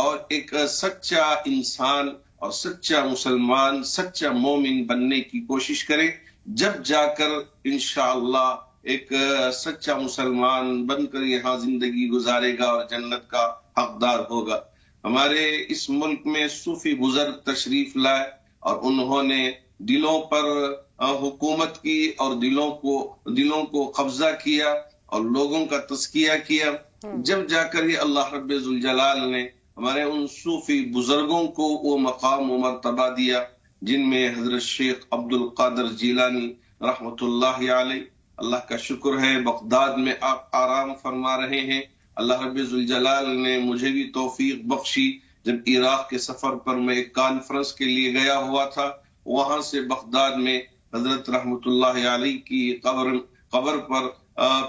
اور ایک سچا انسان اور سچا مسلمان، سچا مومن بننے کی کوشش کرے، جب جا کر انشاءاللہ ایک سچا مسلمان بن کر یہاں زندگی گزارے گا اور جنت کا حقدار ہوگا۔ ہمارے اس ملک میں صوفی بزرگ تشریف لائے اور انہوں نے دلوں پر حکومت کی اور دلوں کو قبضہ کیا اور لوگوں کا تزکیہ کیا۔ جب جا کر یہ اللہ رب ذوالجلال نے ہمارے ان صوفی بزرگوں کو وہ مقام و مرتبہ دیا جن میں حضرت شیخ عبد القادر جیلانی رحمۃ اللہ علیہ، اللہ کا شکر ہے بغداد میں آپ آرام فرما رہے ہیں۔ اللہ رب ذوالجلال نے مجھے بھی توفیق بخشی، جب عراق کے سفر پر میں ایک کانفرنس کے لیے گیا ہوا تھا، وہاں سے بغداد میں حضرت رحمۃ اللہ علیہ کی قبر پر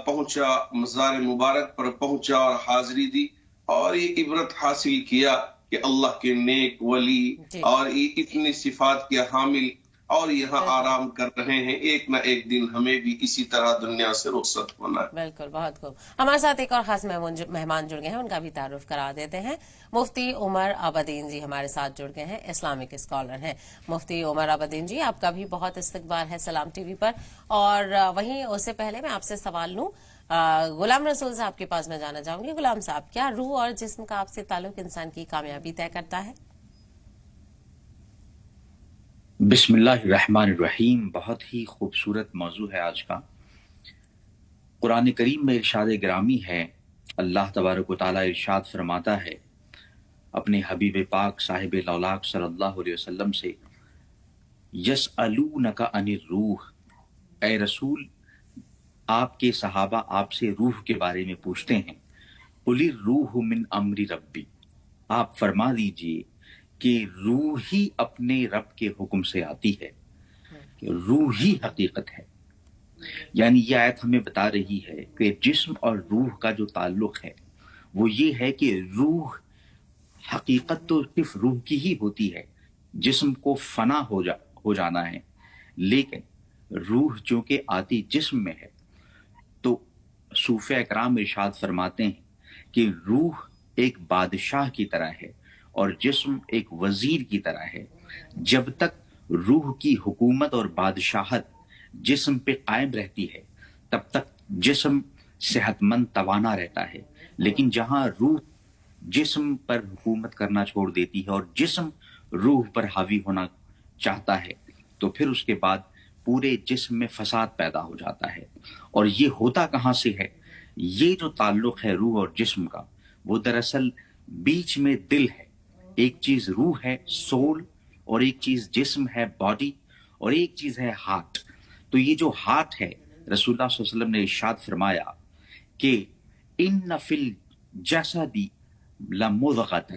پہنچا، مزار مبارک پر پہنچا اور حاضری دی، اور یہ عبرت حاصل کیا کہ اللہ کے نیک ولی اور یہ اتنی صفات کے حامل اور یہاں آرام کر رہے ہیں، ایک نہ ایک دن ہمیں بھی اسی طرح دنیا سے رخصت ہونا ہے۔ بالکل، بہت خوب۔ ہمارے ساتھ ایک اور خاص مہمان جڑ گئے ہیں، ان کا بھی تعارف کرا دیتے ہیں۔ مفتی عمر عابدین جی ہمارے ساتھ جڑ گئے ہیں، اسلامک اسکالر ہیں۔ مفتی عمر عابدین جی، آپ کا بھی بہت استقبال ہے سلام ٹی وی پر، اور وہیں اس سے پہلے میں آپ سے سوال لوں، غلام رسول صاحب کے پاس میں جانا چاہوں گی۔ غلام صاحب، کیا روح اور جسم کا آپ سے تعلق انسان کی کامیابی طے کرتا ہے؟ بسم اللہ الرحمن الرحیم۔ بہت ہی خوبصورت موضوع ہے آج کا۔ قرآن کریم میں ارشاد گرامی ہے، اللہ تبارک و تعالیٰ ارشاد فرماتا ہے اپنے حبیب پاک صاحب لولاک صلی اللہ علیہ وسلم سے، یسألونک عن الروح، اے رسول آپ کے صحابہ آپ سے روح کے بارے میں پوچھتے ہیں، قل الروح من امر ربی، آپ فرما دیجئے کہ روح ہی اپنے رب کے حکم سے آتی ہے، کہ روح ہی حقیقت ہے۔ یعنی یہ آیت ہمیں بتا رہی ہے کہ جسم اور روح کا جو تعلق ہے وہ یہ ہے کہ روح حقیقت تو صرف روح کی ہی ہوتی ہے، جسم کو فنا ہو جانا ہے، لیکن روح چونکہ آتی جسم میں ہے، تو صوفیہ اکرام ارشاد فرماتے ہیں کہ روح ایک بادشاہ کی طرح ہے اور جسم ایک وزیر کی طرح ہے۔ جب تک روح کی حکومت اور بادشاہت جسم پہ قائم رہتی ہے تب تک جسم صحت مند توانا رہتا ہے، لیکن جہاں روح جسم پر حکومت کرنا چھوڑ دیتی ہے اور جسم روح پر حاوی ہونا چاہتا ہے تو پھر اس کے بعد پورے جسم میں فساد پیدا ہو جاتا ہے۔ اور یہ ہوتا کہاں سے ہے؟ یہ جو تعلق ہے روح اور جسم کا، وہ دراصل بیچ میں دل ہے۔ ایک چیز روح ہے، سول، اور ایک چیز جسم ہے، باڈی، اور ایک چیز ہے ہارٹ۔ تو یہ جو ہارٹ ہے، رسول اللہ صلی اللہ علیہ وسلم نے ارشاد فرمایا کہ ان فی الجسد لمضغۃ،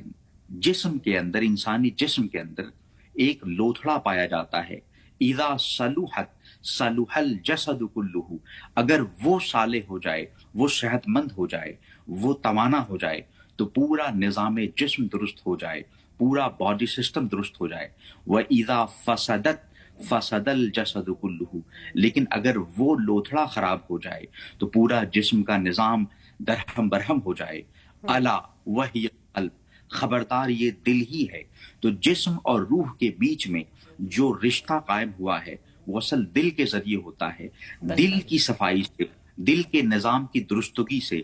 جسم کے اندر، انسانی جسم کے اندر ایک لوتھڑا پایا جاتا ہے، اذا صلحت صلح الجسد کلہ، اگر وہ صالح ہو جائے، وہ صحت مند ہو جائے، وہ توانا ہو جائے تو پورا نظام جسم درست ہو جائے، پورا باڈی سسٹم درست ہو جائے۔ وَإِذَا فَسَدَتْ فَسَدَ الْجَسَدُ كُلُّهُ، لیکن اگر وہ لوتھڑا خراب ہو جائے تو پورا جسم کا نظام درہم برہم ہو جائے۔ الا وہی قلب، خبردار یہ دل ہی ہے۔ تو جسم اور روح کے بیچ میں جو رشتہ قائم ہوا ہے وہ اصل دل کے ذریعے ہوتا ہے۔ دل کی صفائی سے، دل کے نظام کی درستگی سے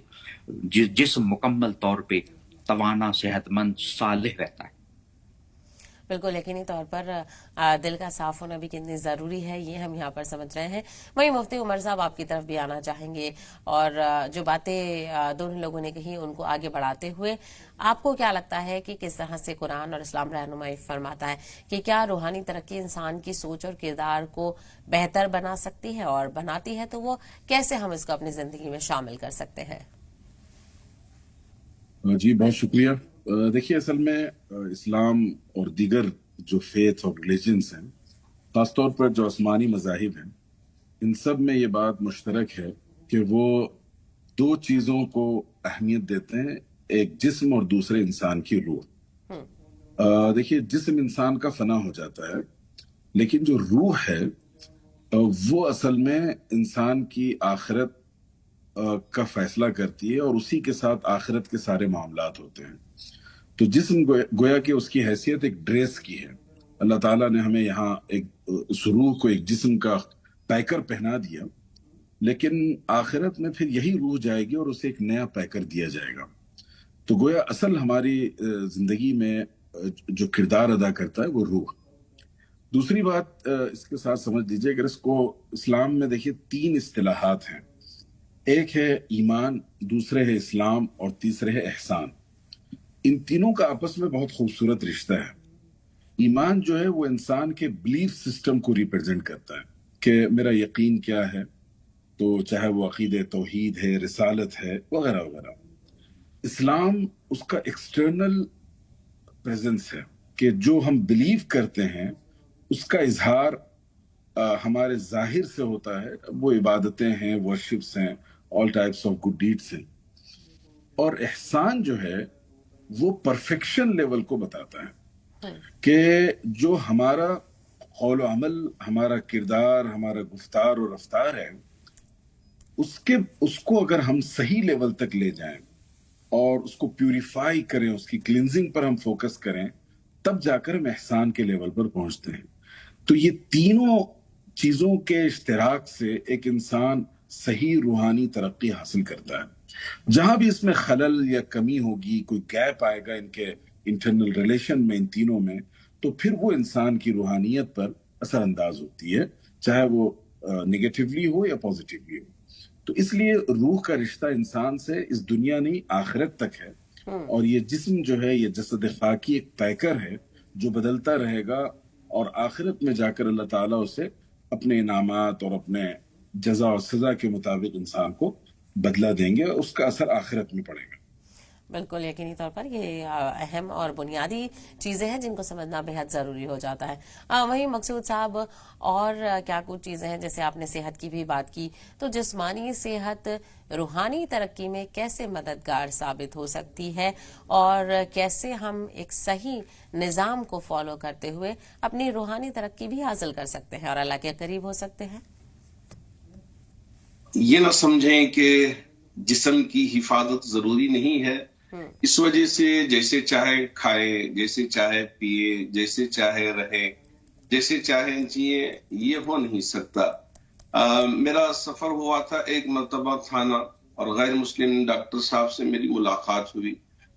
جسم مکمل طور پہ توانا، صحت مند، صالح رہتا ہے۔ بالکل یقینی طور پر دل کا صاف ہونا بھی کتنی ضروری ہے، یہ ہم یہاں پر سمجھ رہے ہیں۔ وہیں مفتی عمر صاحب آپ کی طرف بھی آنا چاہیں گے، اور جو باتیں دونوں لوگوں نے کہی ان کو آگے بڑھاتے ہوئے آپ کو کیا لگتا ہے کہ کس طرح سے قرآن اور اسلام رہنمائی فرماتا ہے کہ کیا روحانی ترقی انسان کی سوچ اور کردار کو بہتر بنا سکتی ہے، اور بناتی ہے تو وہ کیسے ہم اس کو اپنی زندگی میں شامل کر سکتے ہیں؟ جی بہت شکریہ۔ دیکھیے اصل میں اسلام اور دیگر جو فیتھ اور ریلیجنس ہیں، خاص طور پر جو آسمانی مذاہب ہیں، ان سب میں یہ بات مشترک ہے کہ وہ دو چیزوں کو اہمیت دیتے ہیں، ایک جسم اور دوسرے انسان کی روح۔ دیکھیے جسم انسان کا فنا ہو جاتا ہے، لیکن جو روح ہے وہ اصل میں انسان کی آخرت کا فیصلہ کرتی ہے، اور اسی کے ساتھ آخرت کے سارے معاملات ہوتے ہیں۔ تو جسم گویا کہ اس کی حیثیت ایک ڈریس کی ہے. اللہ تعالیٰ نے ہمیں یہاں اس روح کو ایک جسم کا پیکر پہنا دیا، لیکن آخرت میں پھر یہی روح جائے گی اور اسے ایک نیا پیکر دیا جائے گا. تو گویا اصل ہماری زندگی میں جو کردار ادا کرتا ہے وہ روح. دوسری بات اس کے ساتھ سمجھ لیجئے، اگر اس کو اسلام میں دیکھیے 3 اصطلاحات ہیں. ایک ہے ایمان، دوسرے ہے اسلام، اور تیسرے ہے احسان. ان تینوں کا آپس میں بہت خوبصورت رشتہ ہے. ایمان جو ہے وہ انسان کے بلیف سسٹم کو ریپرزینٹ کرتا ہے کہ میرا یقین کیا ہے، تو چاہے وہ عقید توحید ہے، رسالت ہے، وغیرہ وغیرہ. اسلام اس کا ایکسٹرنل پریزنس ہے کہ جو ہم بلیو کرتے ہیں اس کا اظہار ہمارے ظاہر سے ہوتا ہے. وہ عبادتیں ہیں، ورشپس ہیں، all types of good deeds ہیں. اور احسان جو ہے وہ پرفیکشن لیول کو بتاتا ہے کہ جو ہمارا قول و عمل، ہمارا کردار، ہمارا گفتار اور رفتار ہے، اس کو اگر ہم صحیح لیول تک لے جائیں اور اس کو پیوریفائی کریں، اس کی کلینزنگ پر ہم فوکس کریں، تب جا کر ہم احسان کے لیول پر پہنچتے ہیں. تو یہ تینوں چیزوں کے اشتراک سے ایک انسان صحیح روحانی ترقی حاصل کرتا ہے. جہاں بھی اس میں خلل یا کمی ہوگی، کوئی گیپ آئے گا ان کے انٹرنل ریلیشن میں، ان تینوں میں، تو پھر وہ انسان کی روحانیت پر اثر انداز ہوتی ہے، چاہے وہ نگیٹیولی ہو یا پازیٹیولی ہو. تو اس لیے روح کا رشتہ انسان سے اس دنیا نہیں آخرت تک ہے. اور یہ جسم جو ہے، یہ جسد خاکی ایک پیکر ہے جو بدلتا رہے گا، اور آخرت میں جا کر اللہ تعالیٰ اسے اپنے انعامات اور اپنے جزا اور سزا کے مطابق انسان کو بدلہ دیں گے، اور اس کا اثر آخرت میں پڑے گا. بالکل یقینی طور پر یہ اہم اور بنیادی چیزیں ہیں جن کو سمجھنا بہت ضروری ہو جاتا ہے. وہیں مقصود صاحب، اور کیا کچھ چیزیں ہیں، جیسے آپ نے صحت کی بھی بات کی، تو جسمانی صحت روحانی ترقی میں کیسے مددگار ثابت ہو سکتی ہے، اور کیسے ہم ایک صحیح نظام کو فالو کرتے ہوئے اپنی روحانی ترقی بھی حاصل کر سکتے ہیں اور اللہ کے قریب ہو سکتے ہیں؟ یہ نہ سمجھیں کہ جسم کی حفاظت ضروری نہیں ہے. اس وجہ سے جیسے چاہے کھائے، جیسے چاہے پیے، جیسے چاہے رہے، جیسے چاہے جیے، یہ ہو نہیں سکتا. میرا سفر ہوا تھا ایک مرتبہ تھانہ، اور غیر مسلم ڈاکٹر صاحب سے میری ملاقات ہوئی.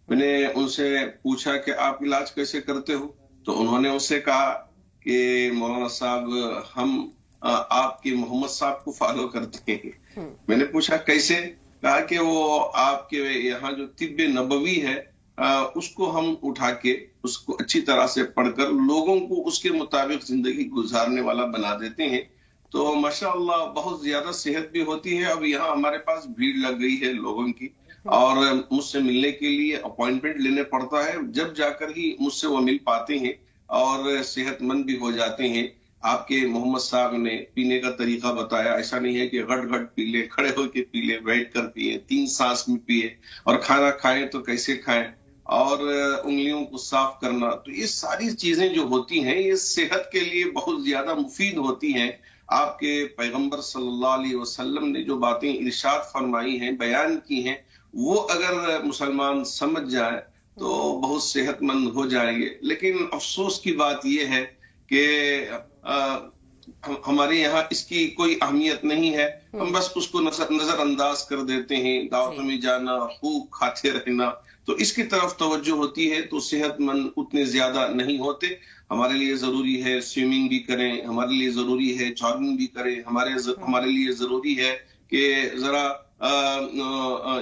میں نے ان سے پوچھا کہ آپ علاج کیسے کرتے ہو؟ تو انہوں نے اس سے کہا کہ مولانا صاحب، ہم آپ کے محمد صاحب کو فالو کرتے ہیں. میں نے پوچھا کیسے؟ کہا کہ وہ آپ کے یہاں جو طب نبوی ہے اس کو ہم اٹھا کے اس کو اچھی طرح سے پڑھ کر لوگوں کو اس کے مطابق زندگی گزارنے والا بنا دیتے ہیں. تو ماشاءاللہ بہت زیادہ صحت بھی ہوتی ہے. اب یہاں ہمارے پاس بھیڑ لگ گئی ہے لوگوں کی، اور مجھ سے ملنے کے لیے اپوائنٹمنٹ لینے پڑتا ہے، جب جا کر ہی مجھ سے وہ مل پاتے ہیں اور صحت مند بھی ہو جاتے ہیں. آپ کے محمد صاحب نے پینے کا طریقہ بتایا. ایسا نہیں ہے کہ گھٹ گھٹ پی لے، کھڑے ہو کے پی لے، بیٹھ کر پیے، 3 سانس میں پیے، اور کھانا کھائیں تو کیسے کھائیں، اور انگلیوں کو صاف کرنا. تو یہ ساری چیزیں جو ہوتی ہیں یہ صحت کے لیے بہت زیادہ مفید ہوتی ہیں. آپ کے پیغمبر صلی اللہ علیہ وسلم نے جو باتیں ارشاد فرمائی ہیں، بیان کی ہیں، وہ اگر مسلمان سمجھ جائے تو بہت صحت مند ہو جائیں گے. لیکن افسوس کی بات یہ ہے کہ ہمارے یہاں اس کی کوئی اہمیت نہیں ہے. ہم بس اس کو نظر انداز کر دیتے ہیں. دعوتوں میں جانا، خوب کھاتے رہنا، تو اس کی طرف توجہ ہوتی ہے تو صحت مند اتنے زیادہ نہیں ہوتے. ہمارے لیے ضروری ہے سوئمنگ بھی کریں، ہمارے لیے ضروری ہے جاگنگ بھی کریں، ہمارے لیے ضروری ہے کہ ذرا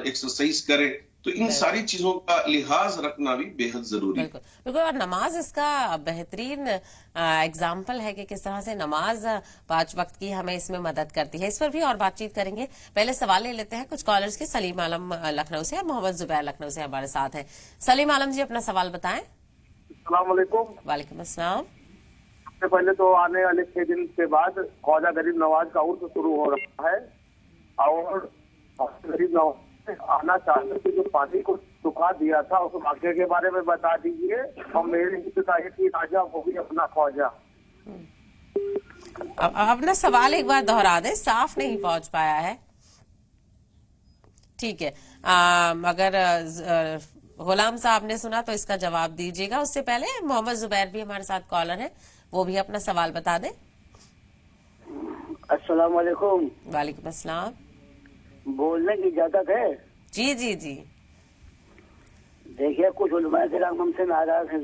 ایکسرسائز کریں. تو ان ساری چیزوں کا لحاظ رکھنا بھی بے حد ضروری ہے. بالکل. اور نماز اس کا بہترین اگزامپل ہے کہ کس طرح سے نماز 5 وقت کی ہمیں اس میں مدد کرتی ہے. اس پر بھی اور بات چیت کریں گے. پہلے سوال لے لیتے ہیں کچھ کالرز کی. سلیم عالم لکھنؤ سے، محمد زبیر لکھنؤ سے ہمارے ساتھ ہیں. سلیم عالم جی، اپنا سوال بتائیں. السلام علیکم. وعلیکم السلام. سب سے پہلے تو آنے والے 6 دن کے بعد خواجہ غریب نواز کا عرس شروع ہو رہا ہے، اور غریب نواز آنا چاہتے تھے جو پانی کو سکھا دیا تھا، اس واقعے کے بارے میں بتا دیجیے. اور میرے کی راجہ وہ بھی اپنا خواجہ. اپنا سوال ایک بار دہرا دیں، صاف نہیں پہنچ پایا ہے. ٹھیک ہے، اگر غلام صاحب نے سنا تو اس کا جواب دیجیے گا. اس سے پہلے محمد زبیر بھی ہمارے ساتھ کالر ہیں, وہ بھی اپنا سوال بتا دیں. السلام علیکم. وعلیکم السلام. بولنے کی اجازت ہے؟ جی جی جی. دیکھیے کچھ علماء کرام ہم سے ناراض ہیں.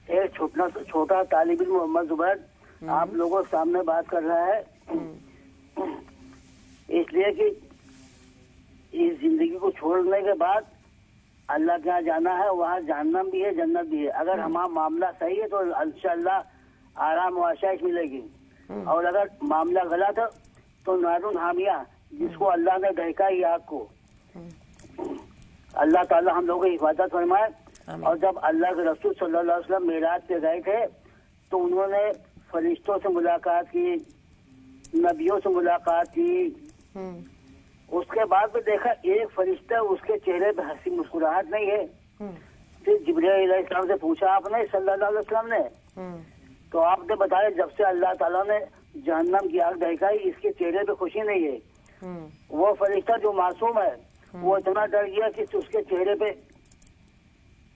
ایک چھوٹا طالب علم محمد زبیر آپ لوگوں کے سامنے بات کر رہا ہے, اس لیے کہ اس زندگی کو چھوڑنے کے بعد اللہ کے یہاں جانا ہے, وہاں جہنم بھی ہے جنت بھی ہے. اگر ہمارا معاملہ صحیح ہے تو انشاءاللہ آرام و آشائش ملے گی, اور اگر معاملہ غلط ہے تو نارون حامیہ جس کو اللہ نے دہکائی آگ کو. اللہ تعالی ہم لوگوں کی حفاظت فرمائے. اور جب اللہ کے رسول صلی اللہ علیہ وسلم معراج پہ گئے تھے تو انہوں نے فرشتوں سے ملاقات کی, نبیوں سے ملاقات کی. اس کے بعد بھی دیکھا ایک فرشتہ اس کے چہرے پہ ہنسی مسکراہٹ نہیں ہے. پھر جبرائیل علیہ السلام سے پوچھا آپ نے صلی اللہ علیہ وسلم نے, تو آپ نے بتایا جب سے اللہ تعالیٰ نے جہنم کی آگ دہکائی اس کے چہرے پہ خوشی نہیں ہے. وہ فرشتہ جو معصوم ہے وہ اتنا ڈر گیا کہ اس کے چہرے پہ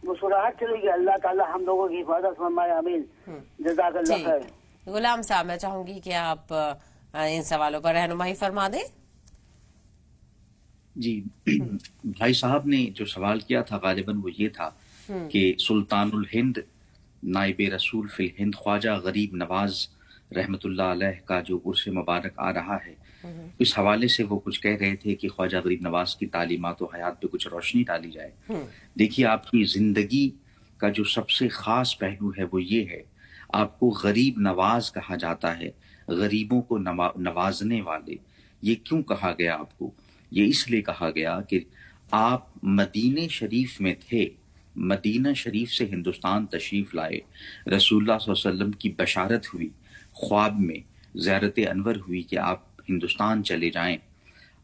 مسکراہٹ چلی گئی. اللہ تعالیٰ ہم لوگوں کی حفاظت فرمائے, آمین. جزاک اللہ خیر. غلام صاحب میں چاہوں گی کہ آپ ان سوالوں پر رہنمائی فرما دیں. جی, بھائی صاحب نے جو سوال کیا تھا غالباً وہ یہ تھا کہ سلطان الہند نائب رسول فی الہند خواجہ غریب نواز رحمت اللہ علیہ کا جو عرس مبارک آ رہا ہے, اس حوالے سے وہ کچھ کہہ رہے تھے کہ خواجہ غریب نواز کی تعلیمات و حیات پہ کچھ روشنی ڈالی جائے. دیکھیے آپ کی زندگی کا جو سب سے خاص پہلو ہے وہ یہ ہے, آپ کو غریب نواز کہا جاتا ہے, غریبوں کو نوازنے والے. یہ کیوں کہا گیا آپ کو؟ یہ اس لیے کہا گیا کہ آپ مدینہ شریف میں تھے, مدینہ شریف سے ہندوستان تشریف لائے, رسول اللہ صلی اللہ علیہ وسلم کی بشارت ہوئی, خواب میں زیارت انور ہوئی کہ آپ ہندوستان چلے جائیں.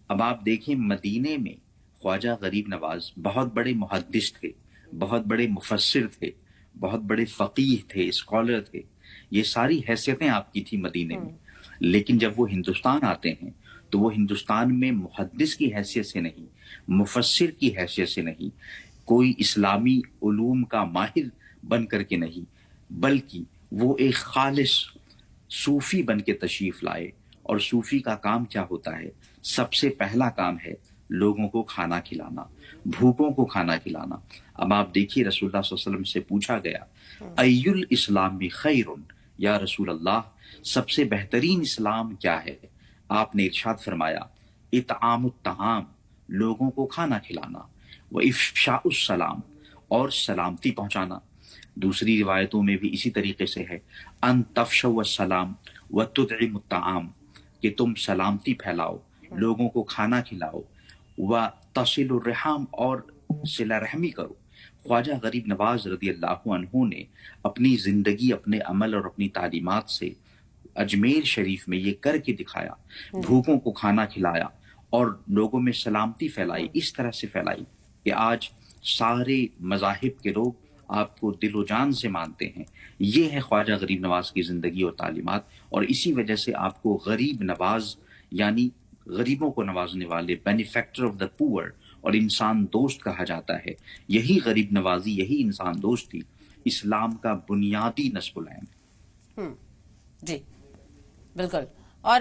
اب آپ دیکھیں مدینے میں خواجہ غریب نواز بہت بڑے محدث تھے, بہت بڑے مفسر تھے, بہت بڑے فقیہ تھے, اسکالر تھے. یہ ساری حیثیتیں آپ کی تھی مدینے میں. لیکن جب وہ ہندوستان آتے ہیں تو وہ ہندوستان میں محدث کی حیثیت سے نہیں, مفسر کی حیثیت سے نہیں, کوئی اسلامی علوم کا ماہر بن کر کے نہیں, بلکہ وہ ایک خالص صوفی بن کے تشریف لائے. اور صوفی کا کام کیا ہوتا ہے؟ سب سے پہلا کام ہے لوگوں کو کھانا کھلانا, بھوکوں کو کھانا کھلانا. اب آپ دیکھیے رسول اللہ صلی اللہ علیہ وسلم سے پوچھا گیا ای الاسلام خیر, یا رسول اللہ سب سے بہترین اسلام کیا ہے؟ آپ نے ارشاد فرمایا اطعام الطعام, لوگوں کو کھانا کھلانا, و افشاء السلام, اور سلامتی پہنچانا. دوسری روایتوں میں بھی اسی طریقے سے ہے ان تفشوا السلام و تطعموا الطعام, کہ تم سلامتی پھیلاؤ, لوگوں کو کھانا کھلاؤ, و تصل الرحام, اور صلہ رحمی کرو. خواجہ غریب نواز رضی اللہ عنہ نے اپنی زندگی, اپنے عمل اور اپنی تعلیمات سے اجمیر شریف میں یہ کر کے دکھایا, بھوکوں کو کھانا کھلایا اور لوگوں میں سلامتی پھیلائی, اس طرح سے پھیلائی کہ آج سارے مذاہب کے لوگ آپ کو دل و جان سے مانتے ہیں. یہ ہے خواجہ غریب نواز کی زندگی اور تعلیمات, اور اسی وجہ سے آپ کو غریب نواز یعنی غریبوں کو نوازنے والے, بینیفیکٹر آف دا پور, اور انسان دوست کہا جاتا ہے. یہی غریب نوازی, یہی انسان دوست تھی اسلام کا بنیادی نصب العین. جی بالکل. اور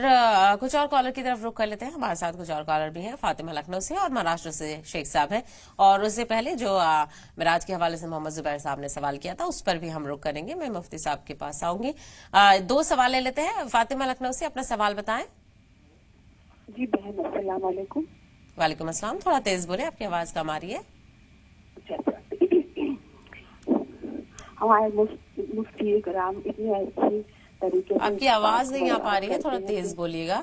کچھ اور کالر کی طرف رخ کر لیتے ہیں. ہمارے ساتھ کچھ اور کالر بھی ہیں, فاطمہ لکھنؤ سے اور مہاراشٹر سے شیخ صاحب ہیں. اور اس سے پہلے جو معراج کے حوالے سے محمد زبیر صاحب نے سوال کیا تھا اس پر بھی ہم رخ کریں گے. میں مفتی صاحب کے پاس آؤں گی. 2 سوال لے لیتے ہیں. فاطمہ لکھنؤ سے اپنا سوال بتائیں. جی بہن السلام علیکم. وعلیکم السلام. تھوڑا تیز بولے, آپ کی آواز کم آ رہی ہے. ہمارے مفتی کرام اتنے اچھی طریقے سے, آپ کی آواز نہیں آ پا رہی ہے, تھوڑا تیز بولیے گا.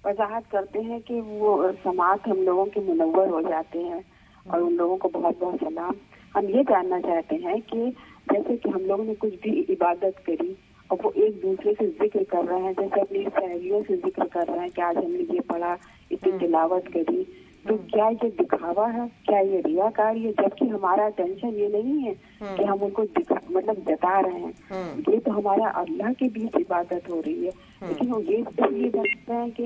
وضاحت کرتے ہیں کہ وہ سماعت ہم لوگوں کے منور ہو جاتے ہیں, اور ان لوگوں کو بہت بہت سلام. ہم یہ جاننا چاہتے ہیں کہ جیسے کہ ہم لوگوں نے کچھ بھی عبادت کری اور وہ ایک دوسرے سے ذکر کر رہے ہیں, جیسے اپنی سہیلیوں سے ذکر کر رہے ہیں کہ آج ہم نے یہ پڑھا, اتنی تلاوت کری, تو کیا یہ دکھاوا ہے, کیا یہ ریاکاری ہے؟ جبکہ ہمارا ٹینشن یہ نہیں ہے کہ ہم ان کو مطلب جتا رہے ہیں, یہ تو ہمارا اللہ کے بیچ عبادت ہو رہی ہے. لیکن وہ یہ اس لیے بنتے ہیں کہ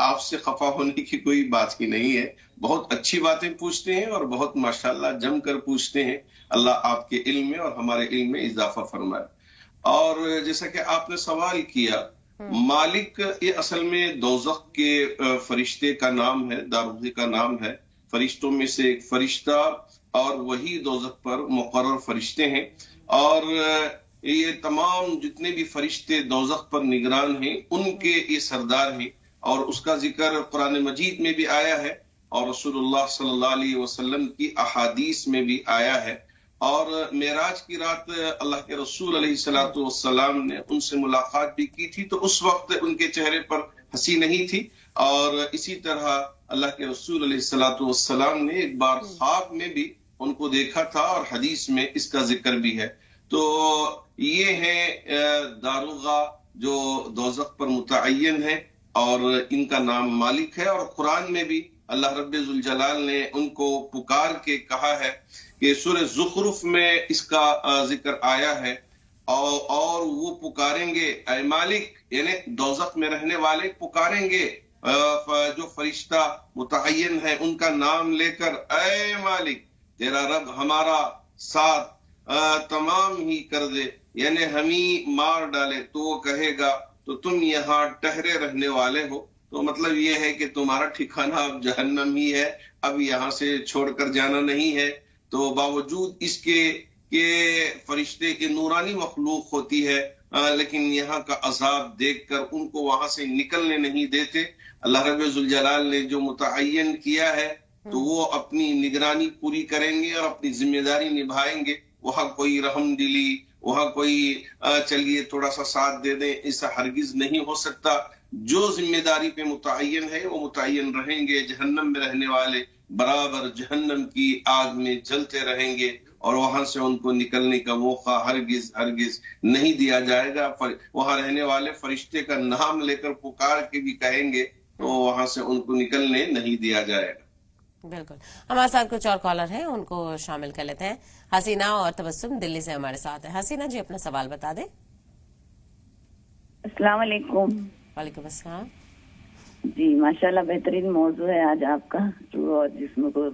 آپ سے خفا ہونے کی کوئی بات ہی نہیں ہے. بہت اچھی باتیں پوچھتے ہیں اور بہت ماشاءاللہ جم کر پوچھتے ہیں. اللہ آپ کے علم میں اور ہمارے علم میں اضافہ فرمائے. اور جیسا کہ آپ نے سوال کیا، مالک یہ اصل میں دوزخ کے فرشتے کا نام ہے، داروغی کا نام ہے. فرشتوں میں سے ایک فرشتہ اور وہی دوزخ پر مقرر فرشتے ہیں. اور یہ تمام جتنے بھی فرشتے دوزخ پر نگران ہیں ان کے یہ سردار ہیں. اور اس کا ذکر قرآن مجید میں بھی آیا ہے اور رسول اللہ صلی اللہ علیہ وسلم کی احادیث میں بھی آیا ہے. اور معراج کی رات اللہ کے رسول علیہ الصلوۃ والسلام نے ان سے ملاقات بھی کی تھی، تو اس وقت ان کے چہرے پر ہنسی نہیں تھی. اور اسی طرح اللہ کے رسول علیہ الصلوۃ والسلام نے ایک بار خواب میں بھی ان کو دیکھا تھا اور حدیث میں اس کا ذکر بھی ہے. تو یہ ہے داروغہ جو دوزخ پر متعین ہے اور ان کا نام مالک ہے. اور قرآن میں بھی اللہ رب ذوالجلال نے ان کو پکار کے کہا ہے کہ سورہ زخرف میں اس کا ذکر آیا ہے، اور وہ پکاریں گے اے مالک، یعنی دوزخ میں رہنے والے پکاریں گے جو فرشتہ متعین ہے ان کا نام لے کر، اے مالک تیرا رب ہمارا ساتھ تمام ہی کر دے، یعنی ہمیں مار ڈالے. تو وہ کہے گا تو تم یہاں ٹہرے رہنے والے ہو. تو مطلب یہ ہے کہ تمہارا ٹھکانہ اب جہنم ہی ہے، اب یہاں سے چھوڑ کر جانا نہیں ہے. تو باوجود اس کے کہ فرشتے کی نورانی مخلوق ہوتی ہے، لیکن یہاں کا عذاب دیکھ کر ان کو وہاں سے نکلنے نہیں دیتے. اللہ رب ذوالجلال نے جو متعین کیا ہے تو وہ اپنی نگرانی پوری کریں گے اور اپنی ذمہ داری نبھائیں گے. وہاں کوئی رحم دلی، وہاں کوئی چلیے تھوڑا سا ساتھ دے دیں، ایسا ہرگز نہیں ہو سکتا. جو ذمہ داری پہ متعین ہے وہ متعین رہیں گے. جہنم میں رہنے والے برابر جہنم کی آگ میں جلتے رہیں گے اور وہاں سے ان کو نکلنے کا موقع ہرگز نہیں دیا جائے گا. وہاں رہنے والے فرشتے کا نام لے کر پکار کے بھی کہیں گے تو وہاں سے ان کو نکلنے نہیں دیا جائے گا. بالکل. ہمارے ساتھ کچھ اور کالر ہیں، ان کو شامل کر لیتے ہیں. حسینہ اور تبسم دلی سے ہمارے ساتھ ہیں. حسینہ جی اپنا سوال بتا دیں. السلام علیکم. وعلیکم السلام. جی ماشاءاللہ بہترین موضوع ہے آج آپ کا، روح اور جسم کو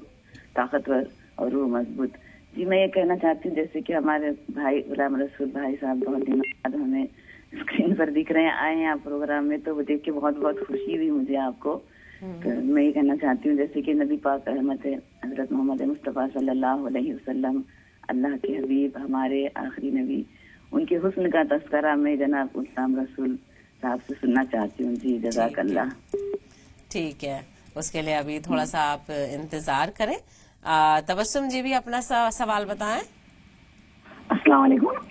طاقتور اور روح مضبوط. جی میں یہ کہنا چاہتی ہوں جیسے کہ ہمارے بھائی غلام رسول بھائی صاحب بہت دنوں بعد ہمیں اسکرین پر دکھ رہے ہیں، آئے ہیں آپ پروگرام میں، تو وہ دیکھ کے بہت بہت خوشی ہوئی مجھے آپ کو. میں یہ کہنا چاہتی ہوں جیسے کہ نبی پاک رحمت حضرت محمد مصطفیٰ صلی اللہ علیہ وسلم اللہ کے حبیب، ہمارے آخری نبی، ان کے حسن کا تذکرہ میں جناب غلام رسول صاحب سے سننا چاہتی ہوں. جی جزاک اللہ. ٹھیک ہے، اس کے لیے ابھی تھوڑا سا آپ انتظار کریں. تبسم جی بھی اپنا سوال بتائیں. السلام علیکم.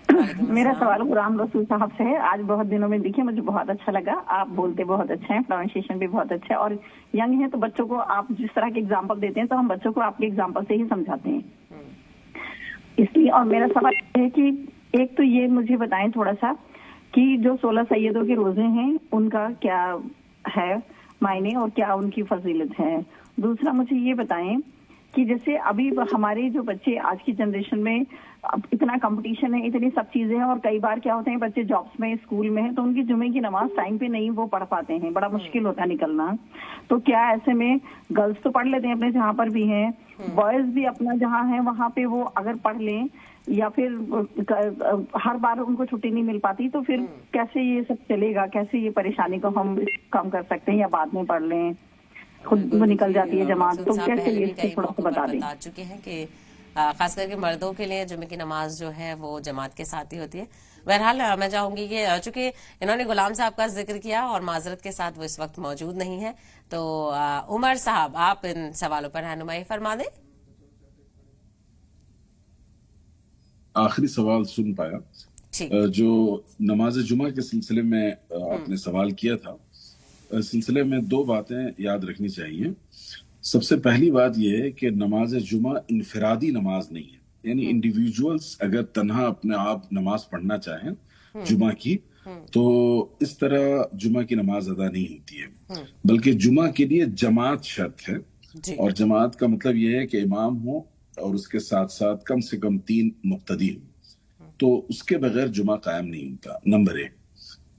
میرا سوال غلام رسول صاحب سے ہے. آج بہت دنوں میں دیکھے، مجھے بہت اچھا لگا. آپ بولتے بہت اچھے ہیں، پروننسیشن بھی بہت اچھا ہے، اور ینگ ہیں تو بچوں کو آپ جس طرح کے اگزامپل دیتے ہیں تو ہم بچوں کو آپ کے اگزامپل سے ہی سمجھاتے ہیں اس لیے. اور میرا سوال یہ ہے کہ ایک تو یہ مجھے بتائیں تھوڑا سا کہ جو 16 سیدوں کے روزے ہیں ان کا کیا ہے معنی اور کیا ان کی فضیلت ہے. دوسرا مجھے یہ بتائیں کہ جیسے ابھی ہمارے جو بچے آج کی جنریشن میں اتنا کمپٹیشن ہے، اتنی سب چیزیں ہیں، اور کئی بار کیا ہوتے ہیں بچے جابس میں، اسکول میں ہیں، تو ان کی جمعے کی نماز ٹائم پہ نہیں وہ پڑھ پاتے ہیں، بڑا مشکل ہوتا ہے نکلنا. تو کیا ایسے میں گرلس تو پڑھ لیتے ہیں اپنے جہاں پر بھی ہیں، بوائز بھی اپنا جہاں ہیں وہاں پہ وہ اگر پڑھ لیں، یا پھر ہر بار ان کو چھٹی نہیں مل پاتی، تو پھر کیسے یہ سب چلے گا؟ کیسے یہ پریشانی کو ہم کم کر سکتے ہیں، یا بعد میں پڑھ لیں، خود وہ نکل جاتی ہے جماعت؟ تو کیسے یہ تھوڑا سا بتا دیں. بتا چکے ہیں کہ خاص کر کے مردوں کے لیے جمعے کی نماز جو ہے وہ جماعت کے ساتھ ہی ہوتی ہے. بہرحال میں چاہوں گی کہ چونکہ انہوں نے غلام صاحب کا ذکر کیا اور معذرت کے ساتھ وہ اس وقت موجود نہیں ہے، تو عمر صاحب آپ ان سوالوں پر رہنمائی فرما دیں. آخری سوال سن پایا. جو نماز جمعہ کے سلسلے میں آپ نے سوال کیا تھا، سلسلے میں 2 باتیں یاد رکھنی چاہیے. سب سے پہلی بات یہ ہے کہ نماز جمعہ انفرادی نماز نہیں ہے، یعنی انڈیویجولز اگر تنہا اپنے آپ نماز پڑھنا چاہیں جمعہ کی تو اس طرح جمعہ کی نماز ادا نہیں ہوتی ہے، بلکہ جمعہ کے لیے جماعت شرط ہے. اور جماعت کا مطلب یہ ہے کہ امام ہو اور اس کے ساتھ ساتھ کم سے کم 3 مقتدی ہوں، تو اس کے بغیر جمعہ قائم نہیں ہوتا. نمبر 1.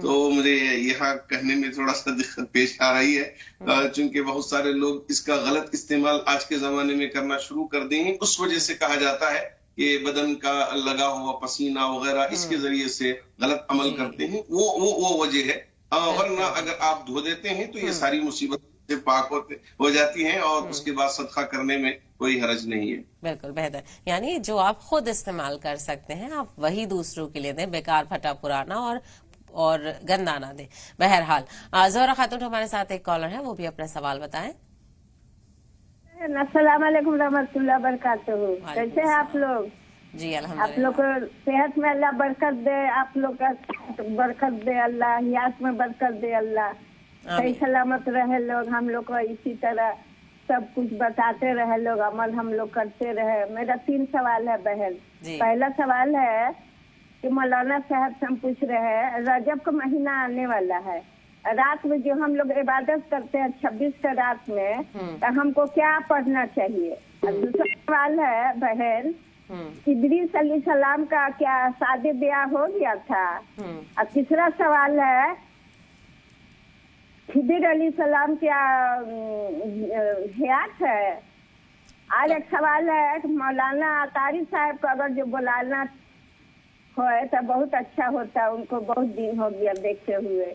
تو مجھے یہاں کہنے میں تھوڑا سا دقت پیش آ رہی ہے، چونکہ بہت سارے لوگ اس کا غلط استعمال آج کے زمانے میں کرنا شروع کر دیں گے. اس وجہ سے کہا جاتا ہے کہ بدن کا لگا ہوا پسینہ وغیرہ اس کے ذریعے سے غلط عمل کرتے ہیں، وہ وجہ ہے. ورنہ اگر آپ دھو دیتے ہیں تو یہ ساری مصیبت سے پاک ہو جاتی ہیں، اور اس کے بعد صدقہ کرنے میں کوئی حرج نہیں ہے. بالکل بہتر، یعنی جو آپ خود استعمال کر سکتے ہیں آپ وہی دوسروں کے لیے دیں، بیکار پھٹا پرانا اور گندا نہ دیں. بہرحال زہرا خاتون ہمارے ساتھ ایک کالر ہے، وہ بھی اپنا سوال بتائیں. السلام علیکم رحمۃ اللہ وبرکاتہ. کیسے ہیں آپ لوگ؟ جی آپ الحمدللہ. لوگ کو صحت میں اللہ برکت دے، آپ لوگ کا برکت دے اللہ، حیات میں برکت دے اللہ، صحیح سلامت رہے لوگ، ہم لوگ کو اسی طرح سب کچھ بتاتے رہے لوگ، عمل ہم لوگ کرتے رہے. میرا 3 سوال ہے بہن. پہلا سوال ہے کہ مولانا صاحب سے ہم پوچھ رہے ہیں، رجب کا مہینہ آنے والا ہے، رات میں جو ہم لوگ عبادت کرتے ہیں 26 کا رات میں، تو ہم کو کیا پڑھنا چاہیے؟ دوسرا سوال ہے بہن، ادریس علیہ السلام کا کیا شادی بیاہ ہو گیا تھا؟ اور تیسرا سوال ہے خضر علیہ السلام کیا حیات ہے؟ اور ایک سوال ہے کہ مولانا اطاری صاحب کو اگر جو بلانا ہوئے تو بہت اچھا ہوتا، ان کو بہت دن ہو گیا دیکھتے ہوئے.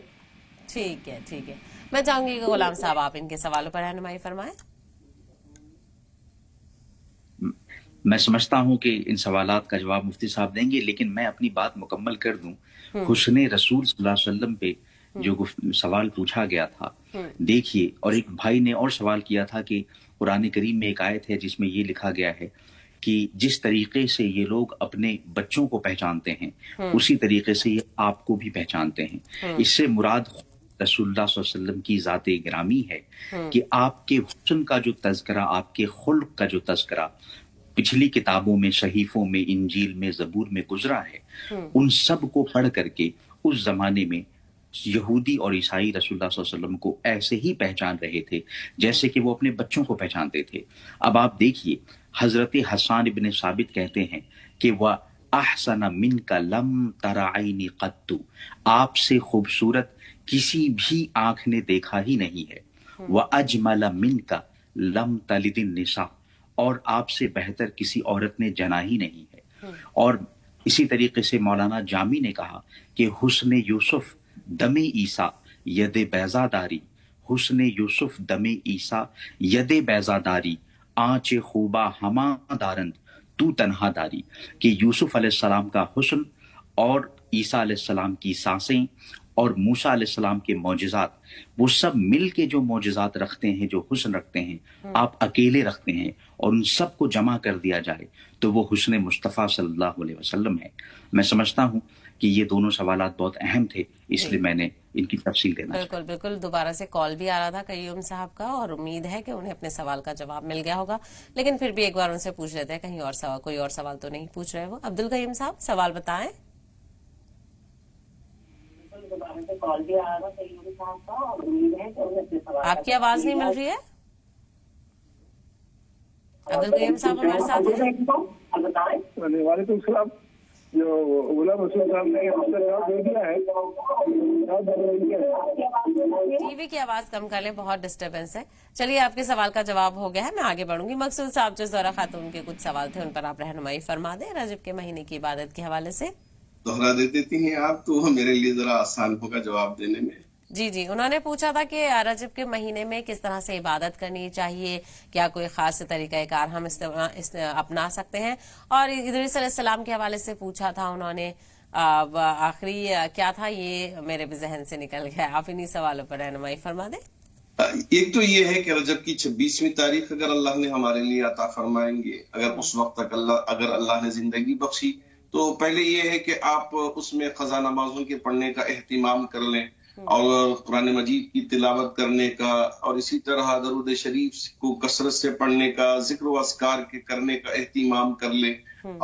ٹھیک ہے ٹھیک ہے، میں چاہوں گی کہ غلام صاحب آپ ان کے سوالوں پر رہنمائی فرمائیں. میں سمجھتا ہوں کہ ان سوالات کا جواب مفتی صاحب دیں گے، لیکن میں اپنی بات مکمل کر دوں. حسن رسول صلی اللہ علیہ وسلم پہ جو سوال پوچھا گیا تھا، دیکھیے، اور ایک بھائی نے اور سوال کیا تھا کہ قرآن کریم میں ایک آیت ہے جس میں یہ لکھا گیا ہے کہ جس طریقے سے یہ لوگ اپنے بچوں کو پہچانتے ہیں اسی طریقے سے یہ آپ کو بھی پہچانتے ہیں. اس سے مراد رسول اللہ صلی اللہ علیہ وسلم کی ذات گرامی ہے کہ آپ کے حسن کا جو تذکرہ، آپ کے خلق کا جو تذکرہ پچھلی کتابوں میں، صحیفوں میں، انجیل میں، زبور میں گزرا ہے، ان سب کو پڑھ کر کے اس زمانے میں یہودی اور عیسائی رسول اللہ صلی اللہ علیہ وسلم کو ایسے ہی پہچان رہے تھے جیسے کہ وہ اپنے بچوں کو پہچانتے تھے. اب آپ دیکھیے، حضرت حسان ابن ثابت کہتے ہیں کہ وہ احسن منک لم تر عینی قط، آپ سے خوبصورت کسی بھی آنکھ نے دیکھا ہی نہیں ہے. واجمل منک لم تلد النساء، اور آپ سے بہتر کسی عورت نے جنا ہی نہیں ہے. اور اسی طریقے سے مولانا جامی نے کہا کہ حسن یوسف دم عیسیٰ ید بیضا داری، حسن یوسف دم عیسیٰ ید بیضا داری، آنچ خوبا ہما دارند تو تنہا داری. کہ یوسف علیہ السلام کا حسن اور عیسیٰ علیہ السلام کی سانسیں اور موسیٰ علیہ السلام کے معجزات، وہ سب مل کے جو معجزات رکھتے ہیں، جو حسن رکھتے ہیں، آپ اکیلے رکھتے ہیں، اور ان سب کو جمع کر دیا جائے تو وہ حسن مصطفیٰ صلی اللہ علیہ وسلم ہے. میں سمجھتا ہوں کہ یہ دونوں سوالات بہت اہم تھے، اس لیے میں نے ان کی تفصیل دینا چاہا. بالکل بالکل. دوبارہ سے کال بھی آ رہا تھا قیوم صاحب کا، اور امید ہے کہ انہیں اپنے سوال کا جواب مل گیا ہوگا، لیکن پھر بھی ایک بار ان سے پوچھ لیتے ہیں، کہیں اور سوال، کوئی اور سوال تو نہیں پوچھ رہے وہ. عبد القیوم صاحب سوال بتائیں. آپ کی آواز نہیں مل رہی ہے عبد القیوم صاحب ہمارے ساتھ ہیں. وعلیکم السلام. جو غلام رسول صاحب نے دے دیا ہے، ٹی وی کی آواز کم کر لیں، بہت ڈسٹربنس ہے. چلیے آپ کے سوال کا جواب ہو گیا ہے، میں آگے بڑھوں گی. مقصود صاحب جو زہرا خاتون کے کچھ سوال تھے ان پر آپ رہنمائی فرما دیں رجب کے مہینے کی عبادت کے حوالے سے. دوہرا دے دیتی ہیں آپ تو میرے لیے ذرا آسان ہوگا جواب دینے میں. جی انہوں نے پوچھا تھا کہ رجب کے مہینے میں کس طرح سے عبادت کرنی چاہیے، کیا کوئی خاص طریقہ کار ہم اپنا سکتے ہیں، اور ادریس علیہ السلام کے حوالے سے پوچھا تھا انہوں نے. آخری کیا تھا یہ میرے بھی ذہن سے نکل گیا، آپ انہی سوالوں پر رہنمائی فرما دیں. ایک تو یہ ہے کہ رجب کی 26ویں تاریخ اگر اللہ نے ہمارے لیے عطا فرمائیں گے، اگر اس وقت تک اگر اللہ نے زندگی بخشی، تو پہلے یہ ہے کہ آپ اس میں قضا نمازوں کے پڑھنے کا اہتمام کر لیں، اور قرآن مجید کی تلاوت کرنے کا، اور اسی طرح درود شریف کو کثرت سے پڑھنے کا، ذکر و اذکار کے کرنے کا اہتمام کر لیں،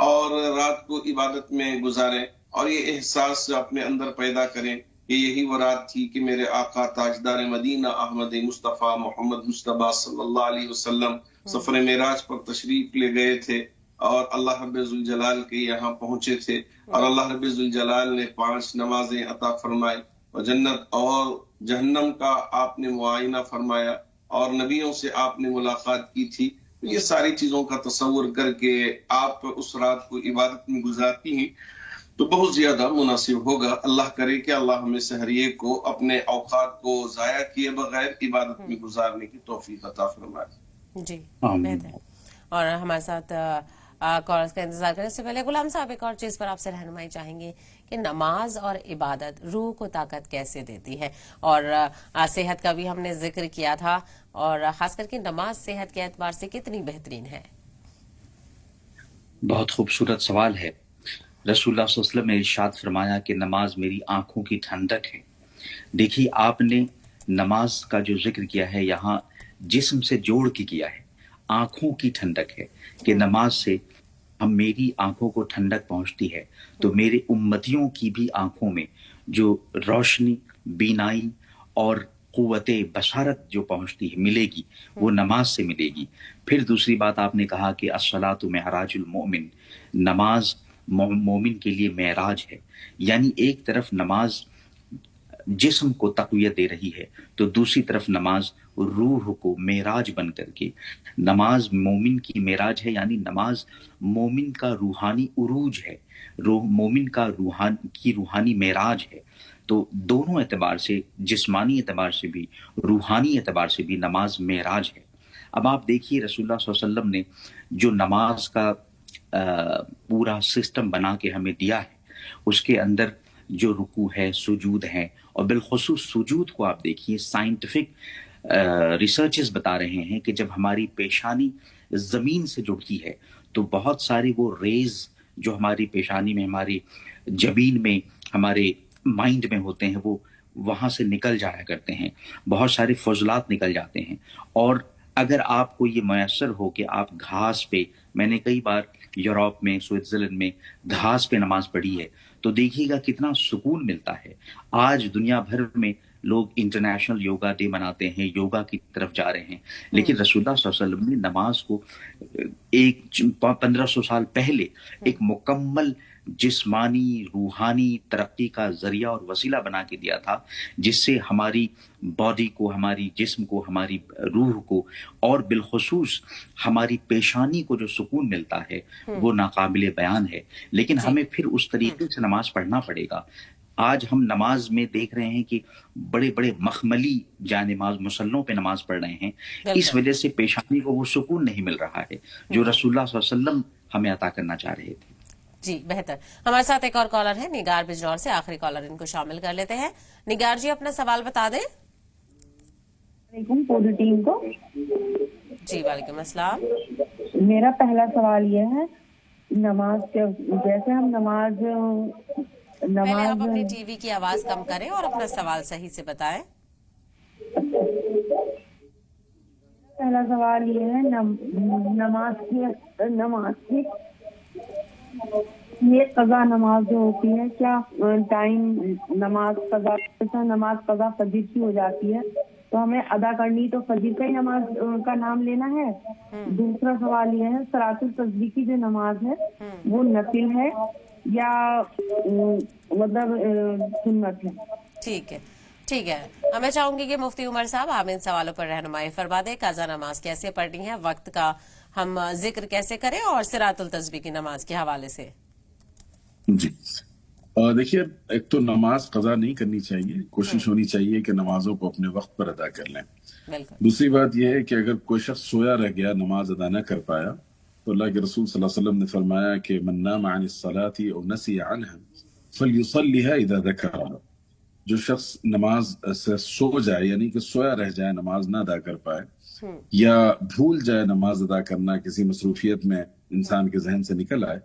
اور رات کو عبادت میں گزاریں، اور یہ احساس اپنے اندر پیدا کریں کہ یہی وہ رات تھی کہ میرے آقا تاجدار مدینہ احمد مصطفیٰ محمد مصطفیٰ صلی اللہ علیہ وسلم سفر معراج پر تشریف لے گئے تھے، اور اللہ رب ذوالجلال کے یہاں پہنچے تھے، اور اللہ رب ذوالجلال نے 5 نمازیں عطا فرمائی. اور جنت اور جہنم کا آپ نے معائنہ فرمایا اور نبیوں سے آپ نے ملاقات کی تھی. یہ ساری چیزوں کا تصور کر کے آپ اس رات کو عبادت میں گزارتی ہیں تو بہت زیادہ مناسب ہوگا. اللہ کرے کہ اللہ ہمیں سحریے کو اپنے اوقات کو ضائع کیے بغیر عبادت میں گزارنے کی توفیق عطا فرمائے. جی بہتر. اور ہمارے ساتھ کالرز کا انتظار کرنے سے پہلے غلام صاحب ایک اور چیز پر آپ سے رہنمائی چاہیں گے کہ نماز اور عبادت روح کو طاقت کیسے دیتی ہے، اور صحت کا بھی ہم نے ذکر کیا تھا، اور خاص کر کے نماز صحت کے اعتبار سے کتنی بہترین ہے؟ بہت خوبصورت سوال ہے. رسول اللہ صلی اللہ علیہ وسلم نے ارشاد فرمایا کہ نماز میری آنکھوں کی ٹھنڈک ہے. دیکھیے آپ نے نماز کا جو ذکر کیا ہے یہاں جسم سے جوڑ کے کیا ہے. آنکھوں کی ٹھنڈک ہے کہ نماز سے ہم میری آنکھوں کو ٹھنڈک پہنچتی ہے تو میرے امتیوں کی بھی آنکھوں میں جو روشنی، بینائی اور قوت بصارت جو پہنچتی ہے ملے گی وہ نماز سے ملے گی. پھر دوسری بات آپ نے کہا کہ الصلاۃ معراج المؤمن، نماز مومن کے لیے معراج ہے. یعنی ایک طرف نماز جسم کو تقویت دے رہی ہے تو دوسری طرف نماز روح کو معراج بن کر کے، نماز مومن کی معراج ہے. یعنی نماز مومن کا روحانی عروج ہے، مومن کا روحانی معراج ہے. تو دونوں اعتبار سے، جسمانی اعتبار سے بھی روحانی اعتبار سے بھی نماز معراج ہے. اب آپ دیکھیے رسول اللہ صلی اللہ علیہ وسلم نے جو نماز کا پورا سسٹم بنا کے ہمیں دیا ہے، اس کے اندر جو رکوع ہے، سجود ہے، اور بالخصوص سجود کو آپ دیکھیے سائنٹیفک ریسرچز بتا رہے ہیں کہ جب ہماری پیشانی زمین سے جڑتی ہے تو بہت سارے وہ ریز جو ہماری پیشانی میں، ہماری جبین میں، ہمارے مائنڈ میں ہوتے ہیں وہ وہاں سے نکل جایا کرتے ہیں، بہت سارے فضلات نکل جاتے ہیں. اور اگر آپ کو یہ میسر ہو کہ آپ گھاس پہ، میں نے کئی بار یوروپ میں، سوئٹزرلینڈ میں گھاس پہ نماز پڑھی ہے تو دیکھیے گا کتنا سکون ملتا ہے. آج دنیا بھر میں لوگ انٹرنیشنل یوگا ڈے مناتے ہیں، یوگا کی طرف جا رہے ہیں، لیکن رسول اللہ صلی اللہ علیہ وسلم نے نماز کو 1500 سال پہلے ایک مکمل جسمانی روحانی ترقی کا ذریعہ اور وسیلہ بنا کے دیا تھا، جس سے ہماری باڈی کو، ہماری جسم کو، ہماری روح کو اور بالخصوص ہماری پیشانی کو جو سکون ملتا ہے وہ ناقابل بیان ہے. لیکن ہمیں پھر اس طریقے سے نماز پڑھنا پڑے گا. آج ہم نماز میں دیکھ رہے ہیں کہ بڑے بڑے مخملی جانماز مسلوں پہ نماز پڑھ رہے ہیں، اس وجہ سے پیشانی کو وہ سکون نہیں مل رہا ہے جو رسول اللہ صلی اللہ علیہ وسلم ہمیں عطا کرنا چاہ رہے تھے. جی بہتر. ہمارے ساتھ ایک اور کالر ہے نگار بجنور سے، آخری کالر، ان کو شامل کر لیتے ہیں. نگار جی اپنا سوال بتا دیں. پوری ٹیم کو جی وعلیکم السلام. میرا پہلا سوال یہ ہے، نماز کے جیسے ہم نماز پہلے آپ اپنی ٹی وی کی آواز کم کریں اور اپنا سوال صحیح سے بتائیں. پہلا سوال یہ ہے، نماز کی یہ قضا نماز جو ہوتی ہے، کیا ٹائم نماز قضا فجر کی ہو جاتی ہے تو ہمیں ادا کرنی تو فجر کا ہی نماز کا نام لینا ہے؟ دوسرا سوال یہ ہے، صلاۃ التسبیح کی جو نماز ہے وہ نفل ہے یا مطلب سنت ہے؟ ٹھیک ہے. میں چاہوں گی کہ مفتی عمر صاحب آپ ان سوالوں پر رہنمائی فرما دیں. قضا نماز کیسے پڑھنی ہے، وقت کا ہم ذکر کیسے کریں، اور صلاۃ التسبیح کی نماز کے حوالے سے. جی دیکھیے، ایک تو نماز قضا نہیں کرنی چاہیے، کوشش ہونی چاہیے کہ نمازوں کو اپنے وقت پر ادا کر لیں. دوسری بات یہ ہے کہ اگر کوئی شخص سویا رہ گیا، نماز ادا نہ کر پایا، تو اللہ کے رسول صلی اللہ علیہ وسلم نے فرمایا کہ من نام عن الصلاة او نسی عنها فلیصلیها اذا ذکرها. جو شخص نماز سے سو جائے، یعنی کہ سویا رہ جائے، نماز نہ ادا کر پائے، یا بھول جائے نماز ادا کرنا، کسی مصروفیت میں انسان کے ذہن سے نکل آئے،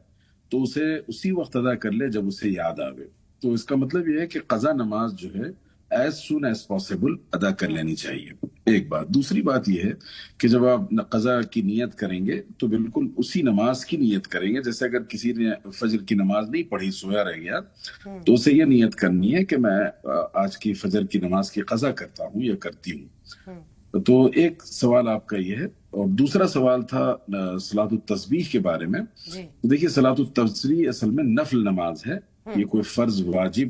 تو اسے اسی وقت ادا کر لے جب اسے یاد آوے. تو اس کا مطلب یہ ہے کہ قضا نماز جو ہے ایز سون ایز پاسبل ادا کر لینی چاہیے. ایک بات. دوسری بات یہ ہے کہ جب آپ قضا کی نیت کریں گے تو بالکل اسی نماز کی نیت کریں گے. جیسے اگر کسی نے فجر کی نماز نہیں پڑھی، سویا رہ گیا، تو اسے یہ نیت کرنی ہے کہ میں آج کی فجر کی نماز کی قضا کرتا ہوں یا کرتی ہوں. تو ایک سوال آپ کا یہ ہے. اور دوسرا سوال تھا صلاۃ التسبیح کے بارے میں. دیکھیے، صلاۃ التسبیح اصل میں نفل نماز ہے، یہ کوئی فرض واجب